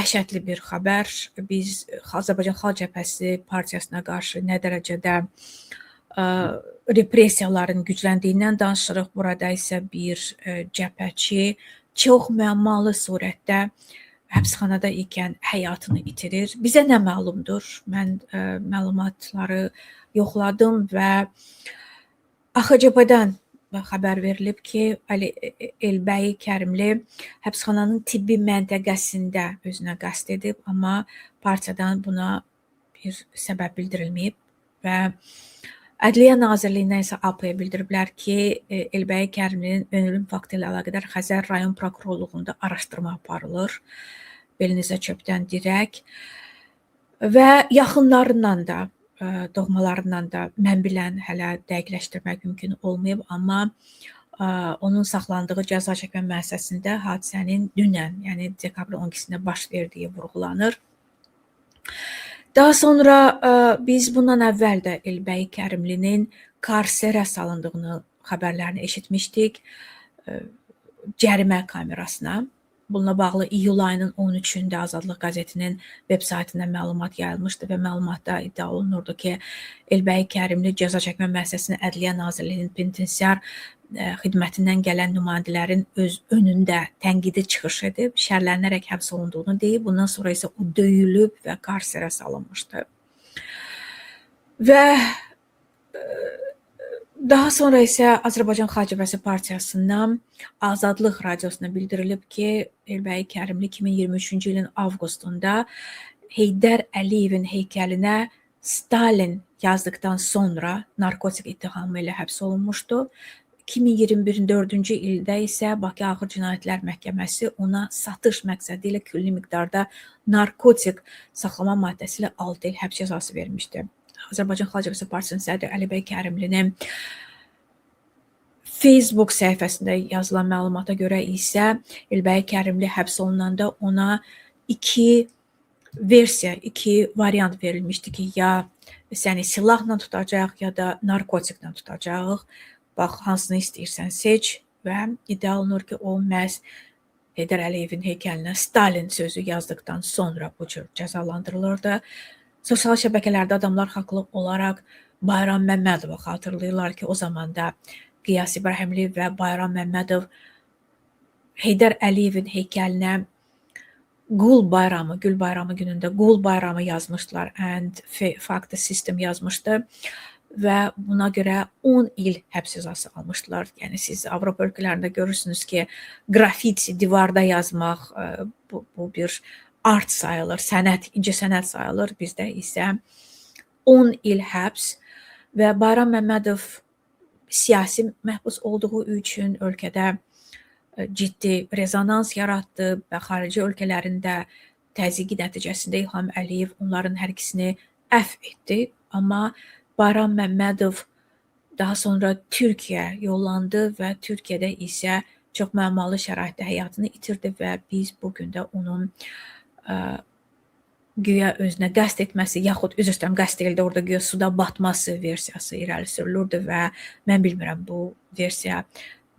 dəhşətli bir xəbər. Biz Azərbaycan Xalq Cəbhəsi partiyasına qarşı nə dərəcədə repressiyaların gücləndiyindən danışırıq. Burada isə bir cəbhəçi çox müəmmalı surətdə həbsxanada ikən həyatını itirir. Bizə nə məlumdur? Mən məlumatları yoxladım və AXCB-dən xəbər verilib ki, Ali Elbəy Kərimli həbsxananın tibbi məntəqəsində özünə qəsd edib, amma partiyadan buna bir səbəb bildirilməyib və Ədliyyə Nazirliyindən isə APA-ya bildiriblər ki, Elbəy Kərimlinin ölüm faktı ilə əlaqədar Xəzər rayon prokurorluğunda araşdırma aparılır. Belinizə çöpdən dirək və yaxınlarından da, doğmalarından da mən bilən hələ dəqiqləşdirmək mümkün olmayıb, amma onun saxlandığı cəza çəkmə müəssisəsində hadisənin dünən, yəni dekabrın 12-sində baş verdiyi vurğulanır. Daha sonra biz bundan əvvəl də Elbəy Kərimlinin karserə salındığını xəbərlərini eşitmişdik cərimə kamerasına. Bununla bağlı iyul ayının 13-də Azadlıq qəzetinin veb saytından məlumat yayılmışdı və məlumatda iddia olunurdu ki, Elbəy Kərimli cəza çəkmə müəssisəsinin Ədliyyə Nazirliyinin penitensiar xidmətindən gələn nümayəndələrin öz önündə tənqidi çıxış edib, şərlənərək həbs olunduğunu deyib, bundan sonra isə o döyülüb və karserə salınmışdı. Və daha sonra isə Azərbaycan Xalq Cəbhəsi partiyasından Azadlıq radiosuna bildirilib ki, Elbəy Kərimli 2023-cü ilin avqustunda Heydər Əliyevin heykəlinə Stalin yazdıqdan sonra narkotik ittihamı ilə həbs olunmuşdu. 2024-cü ildə isə Bakı Ağır Cinayətlər Məhkəməsi ona satış məqsədi ilə külli miqdarda narkotik saxlama maddəsi ilə 6 il həbs cəzası vermişdi. Azərbaycan Xalq Cəbhəsi Partiyasının sədri Əlibəy Kərimlinin Facebook səhifəsində yazılan məlumata görə isə Elbəy Kərimli həbs olunanda ona iki variant verilmişdi ki, ya səni silahla tutacaq, ya da narkotiklə tutacaq. Bax, hansını istəyirsən seç və iddia olunur ki, o məhz Heydər Əliyevin heykəlinə Stalin sözü yazdıqdan sonra bu cür cəzalandırılırdı. Sosial şəbəkələrdə adamlar haqlı olaraq Bayram Məmmədova xatırlayırlar ki, o zaman da Qiyas İbrahimli və Bayram Məmmədov Heydər Əliyevin heykəlinə Qul bayramı, Gül bayramı günündə Qul bayramı yazmışdılar, and fact system yazmışdı və buna görə 10 il həbs cəzası almışdılar. Yəni siz Avropa ölkələrində görürsünüz ki, qrafiti divarda yazmaq bu bir art sayılır, incə sənət sayılır. Bizdə isə 10 il həbs və Bayram Məmmədov siyasi məhbus olduğu üçün ölkədə ciddi rezonans yaratdı və xarici ölkələrində təzyiqi nəticəsində İlham Əliyev onların hər ikisini əfv etdi. Amma Bayram Məmmədov daha sonra Türkiyəyə yollandı və Türkiyədə isə çox məmmalı şəraitdə həyatını itirdi və biz bugün də onun güya özünə qəsd etməsi, yaxud üzr istəyirəm, qəsd edildi, orada güya suda batması versiyası irəli sürülürdü və mən bilmirəm bu versiya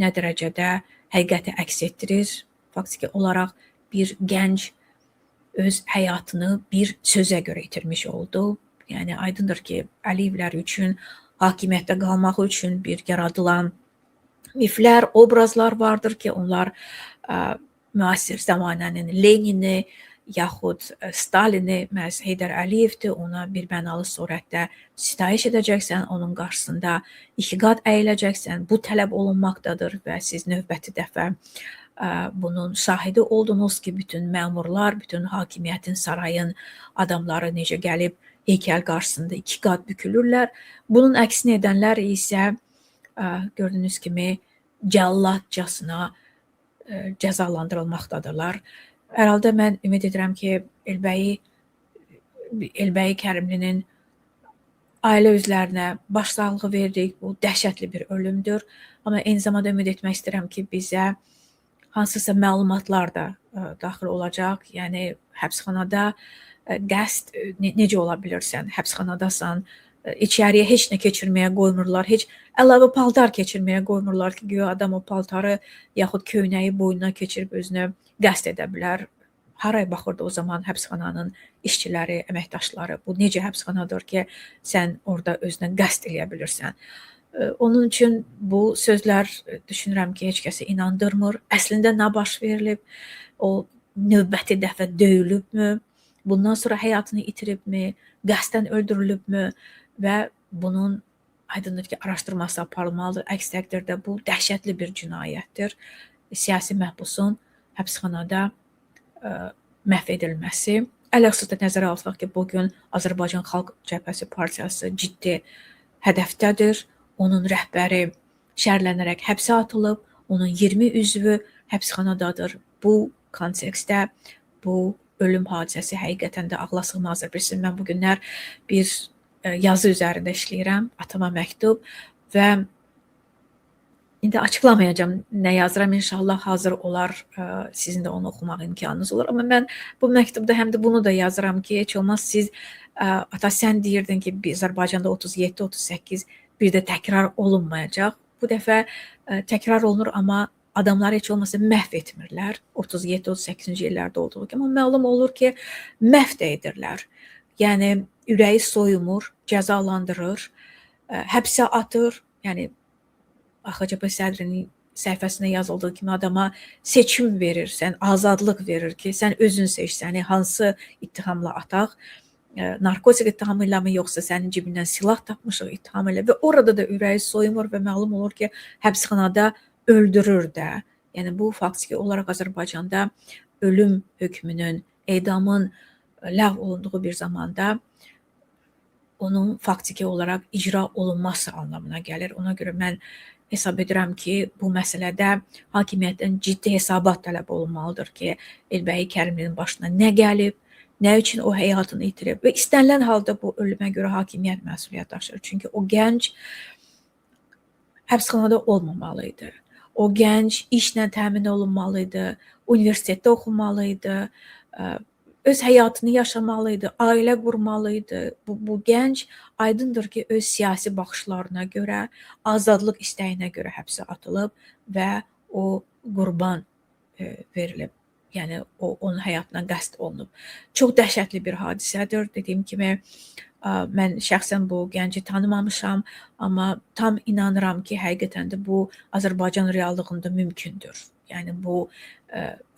nə dərəcədə həqiqəti əks etdirir. Faktiki olaraq bir gənc öz həyatını bir sözə görə itirmiş oldu. Yəni aydındır ki, Əliyevlər üçün hakimiyyətdə qalmaq üçün bir yaradılan miflər, obrazlar vardır ki, onlar müasir zamanənin Lenini yaxud Stalini məhz Heydər Əliyevdir, ona bir mənalı surətdə sitayiş edəcəksən, onun qarşısında iki qat əyiləcəksən, bu tələb olunmaqdadır və siz növbəti dəfə bunun şahidi oldunuz ki, bütün məmurlar, bütün hakimiyyətin, sarayın adamları necə gəlib heykəl qarşısında iki qat bükülürlər. Bunun əksini edənlər isə gördüyünüz kimi cəlladcasına cəzalandırılmaqdadırlar. Hər halda mən ümid edirəm ki, Elbəy Kərimlinin ailə üzvlərinə başsağlığı veririk. Bu dəhşətli bir ölümdür. Amma eyni zamanda ümid etmək istəyirəm ki, bizə hansısa məlumatlar da daxil olacaq. Yəni, həbsxanada qəsd necə ola bilirsən? Həbsxanadasan, içəriyə heç nə keçirməyə qoymurlar, heç əlavə paltar keçirməyə qoymurlar ki, güya adam o paltarı yaxud köynəyi boynuna keçirib özünü qəsd edə bilər. haraya baxırdı o zaman həbsxananın işçiləri, əməkdaşları? Bu necə həbsxanadır ki, sən orada özünə qəsd eləyə bilirsən? Onun üçün bu sözlər düşünürəm ki, heç kəsi inandırmır. Əslində nə baş verilib? O növbəti dəfə döyülübmü? Bundan sonra həyatını itiribmi? Qəsdən öldürülübmü? Və bunun aydındır ki, araşdırması aparılmalıdır. Əks təqdirdə bu dəhşətli bir cinayətdir. Siyasi məhbusun həbsxanada məhv edilməsi. Ələlxüsus da nəzərə alsaq ki, bugün Azərbaycan Xalq Cəbhəsi Partiyası ciddi hədəfdədir. Onun rəhbəri şərlənərək həbsə atılıb, onun 20 üzvü həbsxanadadır. Bu kontekstdə bu ölüm hadisəsi həqiqətən də ağla sığmazdır. Bilirsiniz, mən bu günlər bir yazı üzərində işləyirəm, atama məktub və indi açıqlamayacağam nə yazıram, inşallah hazır olar, sizin də onu oxumaq imkanınız olur. Amma mən bu məktubda həm də bunu da yazıram ki, heç olmaz siz, ata sən deyirdin ki, Azərbaycanda 37-38 bir də təkrar olunmayacaq. Bu dəfə təkrar olunur, amma adamlar heç olmasa məhv etmirlər. 37-38-ci illərdə olduğu kimi. Amma məlum olur ki, məhv də edirlər. Yəni, ürəyi soyumur, cəzalandırır, həbsə atır. Yəni, AXCP sədrinin səhifəsində yazıldığı kimi adama seçim verir, sən azadlıq verir ki, sən özün seç, səni hansı ittihamla ataq, narkotik ittihamı ilə mi, yoxsa sənin cibindən silah tapmışıq ittihamı ilə və orada da ürəyi soyumur və məlum olur ki, həbsxanada öldürür də. Yəni, bu faktiki olaraq Azərbaycanda ölüm hökmünün, edamın ləğv olunduğu bir zamanda onun faktiki olaraq icra olunması anlamına gəlir. Ona görə mən hesab edirəm ki, bu məsələdə hakimiyyətdən ciddi hesabat tələb olunmalıdır ki, Elbəyi Kərimlinin başına nə gəlib, nə üçün o həyatını itirib və istənilən halda bu ölümə görə hakimiyyət məsuliyyət daşır. Çünki o gənc həbsxanada olmamalıydı. O gənc işlə təmin olunmalıydı, universitetdə oxumalıydı, öz həyatını yaşamalıydı, ailə qurmalıydı. Bu gənc aydındır ki, öz siyasi baxışlarına görə, azadlıq istəyinə görə həbsə atılıb və o qurban verilib. Yəni, onun həyatına qəsd olunub. Çox dəhşətli bir hadisədir. Dediyim kimi, mən şəxsən bu gənci tanımamışam, amma tam inanıram ki, həqiqətən də bu Azərbaycan reallığında mümkündür. Yəni, bu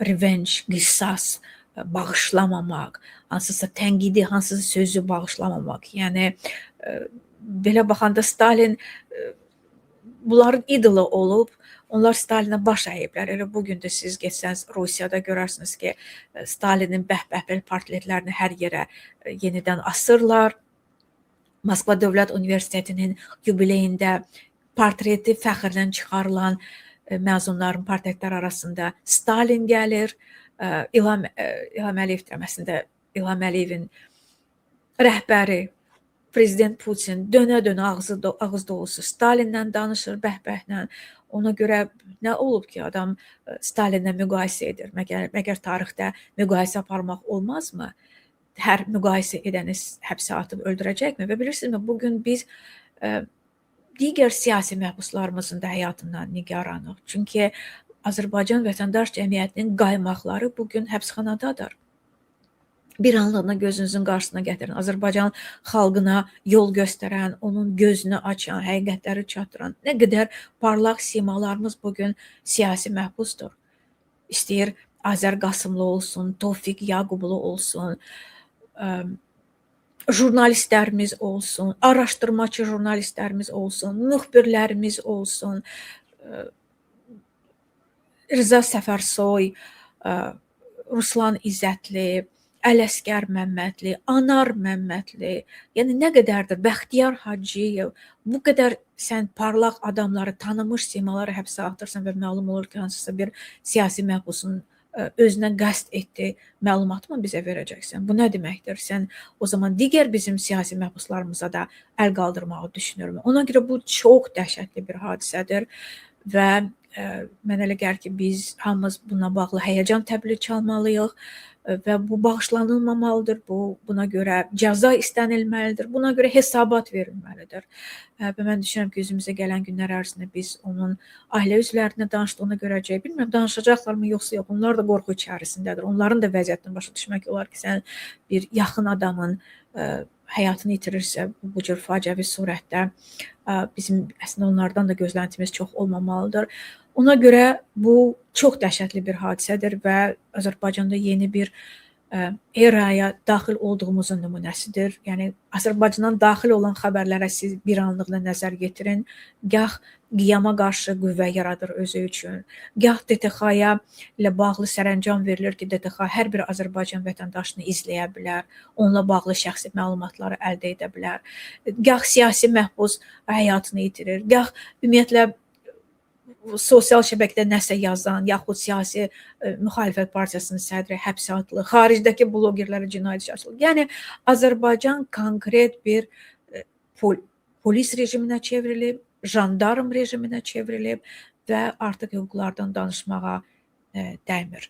revenge, qisas, bağışlamamaq, hansısa tənqidi, hansısa sözü bağışlamamaq. Yəni, belə baxanda Stalin bunların idolu olub, onlar Stalinə baş əyiblər. Elə bugün də siz geçsəniz Rusiyada görərsiniz ki, Stalinin bəhbəh portretlərini hər yerə yenidən asırlar. Moskva Dövlət Universitetinin yubileyində portreti fəxrlə çıxarılan məzunların portretlər arasında Stalin gəlir. İlham Əliyev dərməsində İlham Əliyevin rəhbəri Prezident Putin dönə-dönə ağız dolusu Stalinlə danışır, bəhbəhlə. Ona görə nə olub ki, adam Stalinlə müqayisə edir? Məgər tarixdə müqayisə aparmaq olmazmı? Hər müqayisə edəni həbsə atıb öldürəcəkmi? Və bilirsinizmi, bugün biz digər siyasi məhbuslarımızın da həyatından nigaranıq. Çünki Azərbaycan vətəndaş cəmiyyətinin qaymaqları bugün həbsxanadadır. Bir anlığına gözünüzün qarşısına gətirin. Azərbaycan xalqına yol göstərən, onun gözünü açan, həqiqətləri çatdıran nə qədər parlaq simalarımız bugün siyasi məhbusdur. İstəyir Azər Qasımlı olsun, Tofiq Yaqublu olsun, jurnalistlərimiz olsun, araşdırmacı jurnalistlərimiz olsun, müxbirlərimiz olsun, Rıza Səfərsoy, Ruslan İzzətli, Ələsgər Məmmədli, Anar Məmmədli, yəni nə qədərdir, Bəxtiyar Hacıyev, bu qədər sən parlaq adamları, tanınmış simaları həbsə atırsan və məlum olur ki, hansısa bir siyasi məhbusun özünə qəsd etdi, məlumatı mı bizə verəcəksən? Bu nə deməkdir? Sən o zaman digər bizim siyasi məhbuslarımıza da əl qaldırmağı düşünürmü? Ona görə bu çox dəhşətli bir hadisədir və mənə elə gəlir ki, biz hamımız buna bağlı həyəcan təbili çalmalıyıq və bu bağışlanılmamalıdır. Buna görə cəza istənilməlidir. Buna görə hesabat verilməlidir. Və mən düşünürəm ki, üzümüzə gələn günlər ərzində biz onun ailə üzvlərinə danışdığını görəcəyik. Bilmirəm, danışacaqlarmı yoxsa yox. Onlar da qorxu içərisindədir. Onların da vəziyyətini başa düşmək olar ki, sən bir yaxın adamın həyatını itirirsə bu cür faciəvi surətdə bizim əslində onlardan da gözləntimiz çox olmamalıdır. Ona görə bu çox dəhşətli bir hadisədir və Azərbaycanda yeni bir eraya daxil olduğumuzun nümunəsidir. Yəni Azərbaycandan daxil olan xəbərlərə siz bir anlıqla nəzər yetirin. Gah qiyama qarşı qüvvə yaradır özü üçün, gah DTX-ya ilə bağlı sərəncam verilir ki, DTX hər bir Azərbaycan vətəndaşını izləyə bilər, onunla bağlı şəxsi məlumatları əldə edə bilər. Gah siyasi məhbus həyatını itirir, gah ümumiyyətlə sosial şəbəkədə nəsə yazan, yaxud siyasi müxalifət partiyasının sədri həbsə atılır, xaricdəki blogerlərə cinayət işi açılır. Yəni Azərbaycan konkret bir polis rejiminə çevrilib, jandarm rejiminə çevrilib və artıq hüquqlardan danışmağa dəymir.